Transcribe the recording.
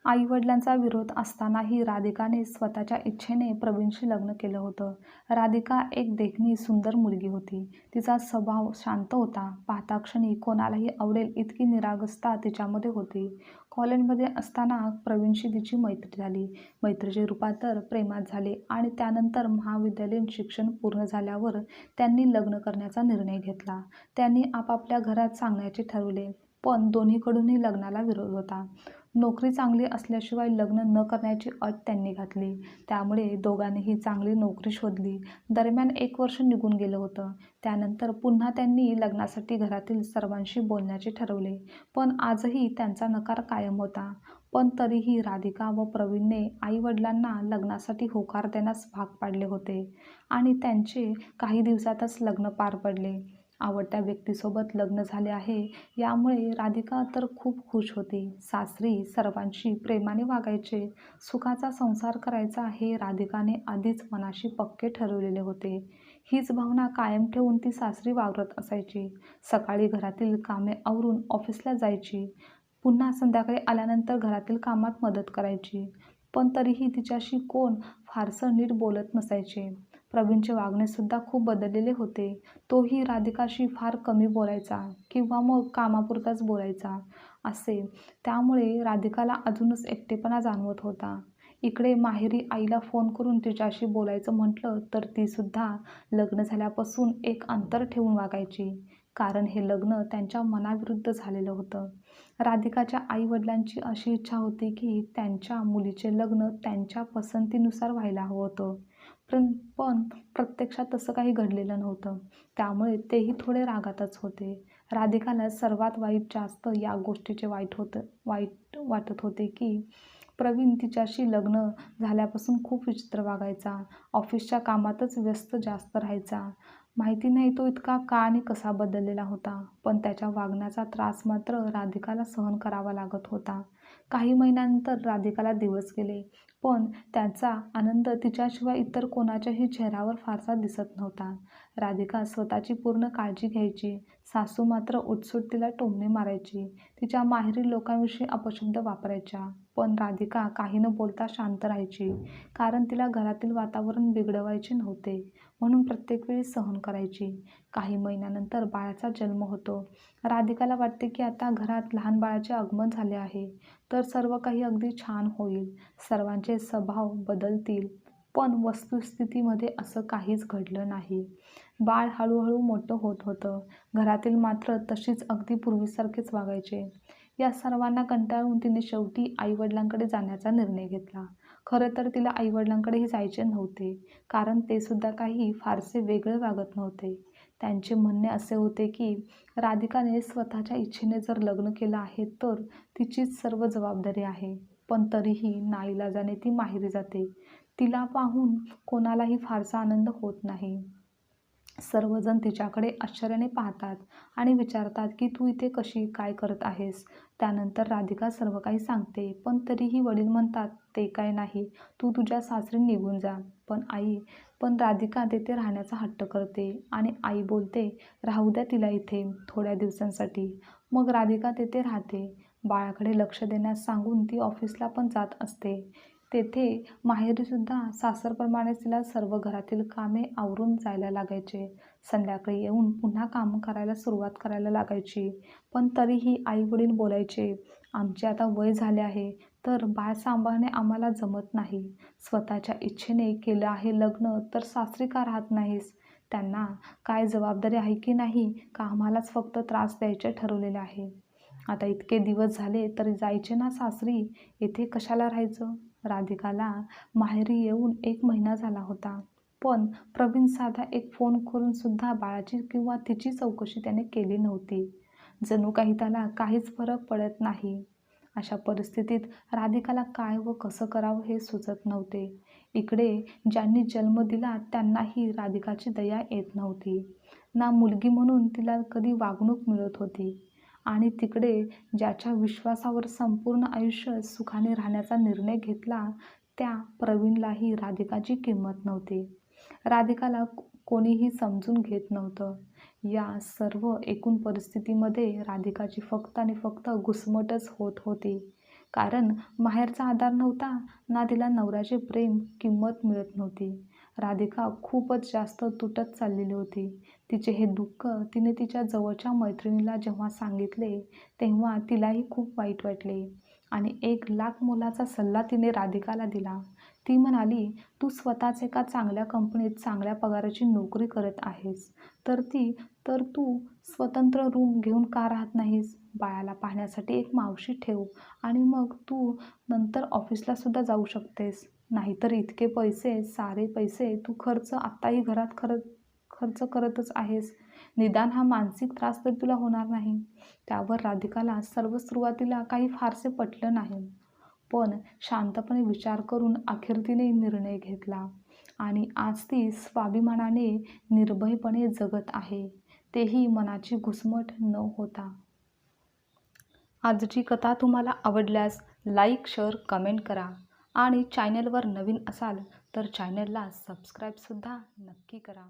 आई-वडिलांचा विरोध असतानाही राधिकाने स्वतःच्या इच्छेने प्रवीणशी लग्न केलं होतं. राधिका एक देखणी सुंदर मुलगी होती. तिचा स्वभाव शांत होता. पाहता क्षणी कोणालाही आवडेल इतकी निरागसता तिच्यामध्ये होती. कॉलेजमध्ये असताना प्रवीणशी तिची मैत्री झाली. मैत्रीचे रूपांतर प्रेमात झाले आणि त्यानंतर महाविद्यालयीन शिक्षण पूर्ण झाल्यावर त्यांनी लग्न करण्याचा निर्णय घेतला. त्यांनी आपापल्या घरात सांगण्याचे ठरवले, पण दोन्हीकडूनही लग्नाला विरोध होता. नोकरी चांगली असल्याशिवाय लग्न न करण्याची अट त्यांनी घातली. त्यामुळे दोघांनीही चांगली नोकरी शोधली. दरम्यान 1 वर्ष निघून गेलं होतं. त्यानंतर पुन्हा त्यांनी लग्नासाठी घरातील सर्वांशी बोलण्याचे ठरवले. पण आजही त्यांचा नकार कायम होता. पण तरीही राधिका व प्रवीणने आई-वडिलांना लग्नासाठी होकार देण्यास भाग पाडले होते आणि त्यांचे काही दिवसातच लग्न पार पडले. आवडत्या व्यक्तीसोबत लग्न झाले आहे यामुळे राधिका तर खूप खुश होती. सासरी सर्वांशी प्रेमाने वागायचे, सुखाचा संसार करायचा हे राधिकाने आधीच मनाशी पक्के ठरवलेले होते. हीच भावना कायम ठेवून ती सासरी वावरत असायची. सकाळी घरातील कामे आवरून ऑफिसला जायची. पुन्हा संध्याकाळी आल्यानंतर घरातील कामात मदत करायची. पण तरीही तिच्याशी कोण फारसं नीट बोलत नसायचे. प्रवीणचे वागणेसुद्धा खूप बदललेले होते. तोही राधिकाशी फार कमी बोलायचा किंवा मग कामापुरताच बोलायचा असे. त्यामुळे राधिकाला अजूनच एकटेपणा जाणवत होता. इकडे माहेरी आईला फोन करून तिच्याशी बोलायचं म्हटलं तर तीसुद्धा लग्न झाल्यापासून एक अंतर ठेवून वागायची. कारण हे लग्न त्यांच्या मनाविरुद्ध झालेलं होतं. राधिकाच्या आई-वडिलांची अशी इच्छा होती की त्यांच्या मुलीचे लग्न त्यांच्या पसंतीनुसार व्हायला हवं होतं. पण प्रत्यक्षात तसं काही घडलेलं नव्हतं. त्यामुळे तेही थोडे रागातच होते. राधिकाला सर्वात जास्त या गोष्टीचे वाईट वाटत होते की प्रवीण तिच्याशी लग्न झाल्यापासून खूप विचित्र वागायचा. ऑफिसच्या कामातच व्यस्त जास्त राहायचा. माहिती नाही तो इतका का आणि कसा बदललेला होता. पण त्याच्या वागण्याचा त्रास मात्र राधिकाला सहन करावा लागत होता. काही महिन्यानंतर राधिकाला दिवस गेले. पण त्याचा आनंद तिच्याशिवाय इतर कोणाच्याही चेहऱ्यावर फारसा दिसत नव्हता. राधिका स्वतःची पूर्ण काळजी घ्यायची. सासू मात्र उठसूट तिला टोमणे मारायची. तिच्या माहेरी लोकांविषयी अपशब्द वापरायच्या. पण राधिका काही न बोलता शांत राहायची. कारण तिला घरातील वातावरण बिघडवायचे नव्हते. म्हणून प्रत्येक वेळी सहन करायची. काही महिन्यानंतर बाळाचा जन्म होतो. राधिकाला वाटते की आता घरात लहान बाळाचे आगमन झाले आहे, तर सर्व काही अगदी छान होईल. सर्वांचे स्वभाव बदलतील. पण वस्तुस्थितीमध्ये असं काहीच घडलं नाही. बाळ हळूहळू मोठं होत होतं. घरातील मात्र तशीच अगदी पूर्वीसारखेच वागायचे. या सर्वांना कंटाळून तिने शेवटी आई-वडिलांकडे जाण्याचा निर्णय घेतला. खरं तर तिला आई-वडिलांकडेही जायचे नव्हते. कारण ते सुद्धा काही फारसे वेगळे वागत नव्हते. त्यांचे म्हणणे असे होते की राधिकाने स्वतःच्या इच्छेने जर लग्न केलं आहे तर तिचीच सर्व जबाबदारी आहे. पण तरीही नाईलाजाने ती माहेरी जाते. तिला पाहून कोणालाही फारसा आनंद होत नाही. सर्वजण तिच्याकडे आश्चर्याने पाहतात आणि विचारतात की तू इथे कशी काय करत आहेस. त्यानंतर राधिका सर्व काही सांगते. पण तरीही वडील म्हणतात ते काय नाही, तू तुझ्या सासरी निघून जा. पण राधिका तेथे राहण्याचा हट्ट करते आणि आई बोलते राहू द्या तिला इथे थोड्या दिवसांसाठी. मग राधिका तेथे राहते. बाळाकडे लक्ष देण्यास सांगून ती ऑफिसला पण जात असते. तेथे माहेरीसुद्धा सासरप्रमाणेच तिला सर्व घरातील कामे आवरून जायला लागायचे. संध्याकाळी येऊन पुन्हा कामं करायला सुरुवात करायला लागायची. पण तरीही आई-वडील बोलायचे, आमचे आता वय झाले आहे, तर बाळ सांभाळणे आम्हाला जमत नाही. स्वतःच्या इच्छेने केलं आहे लग्न तर सासरी का राहत नाहीस? त्यांना काय जबाबदारी आहे की नाही का आम्हालाच फक्त त्रास द्यायचे ठरवलेले आहे? आता इतके दिवस झाले तरी जायचे ना सासरी, येथे कशाला राहायचं? राधिकाला माहेरी येऊन 1 महिना झाला होता. पण प्रवीण साधा एक फोन करून सुद्धा बाळाची किंवा तिची चौकशी त्याने केली नव्हती. जणू काही त्याला काहीच फरक पडत नाही. अशा परिस्थितीत राधिकाला काय व कसं करावं हे सुचत नव्हते. इकडे ज्यांनी जन्म दिला त्यांनाही राधिकाची दया येत नव्हती. ना मुलगी म्हणून तिला कधी वागणूक मिळत होती आणि तिकडे ज्याच्या विश्वासावर संपूर्ण आयुष्य सुखाने राहण्याचा निर्णय घेतला त्या प्रवीणलाही राधिकाची किंमत नव्हती. राधिकाला कोणीही समजून घेत नव्हतं. या सर्व एकूण परिस्थितीमध्ये राधिकाची फक्त आणि फक्त घुसमटच होत होती. कारण माहेरचा आधार नव्हता, ना तिला नवऱ्याचे प्रेम, किंमत मिळत नव्हती. राधिका खूपच जास्त तुटत चाललेली होती. तिचे हे दुःख तिने तिच्या जवळच्या मैत्रिणीला जेव्हा सांगितले, तेव्हा तिलाही खूप वाईट वाटले आणि 1,00,000 मोलाचा सल्ला तिने राधिकाला दिला. ती म्हणाली, "तू स्वतःच एका चांगल्या कंपनीत चांगल्या पगाराची नोकरी करत आहेस, तर तू स्वतंत्र रूम घेऊन का राहत नाहीस? बाळाला पाहण्यासाठी एक मावशी ठेव आणि मग तू नंतर ऑफिसला सुद्धा जाऊ शकतेस. नाहीतर इतके पैसे, सारे पैसे तू आत्ताही घरात खर्च करतच आहेस. निदान हा मानसिक त्रास तर तुला होणार नाही." त्यावर राधिकाला सुरुवातीला काही फारसे पटलं नाही. पण शांतपणे विचार करून अखेर तिने निर्णय घेतला आणि आज ती स्वाभिमानाने निर्भयपणे जगत आहे, तेही मनाची घुसमट न होता. आजची कथा तुम्हाला आवडल्यास लाईक, शेअर, कमेंट करा आणि चॅनलवर नवीन असाल तर चॅनलला सबस्क्राईबसुद्धा नक्की करा.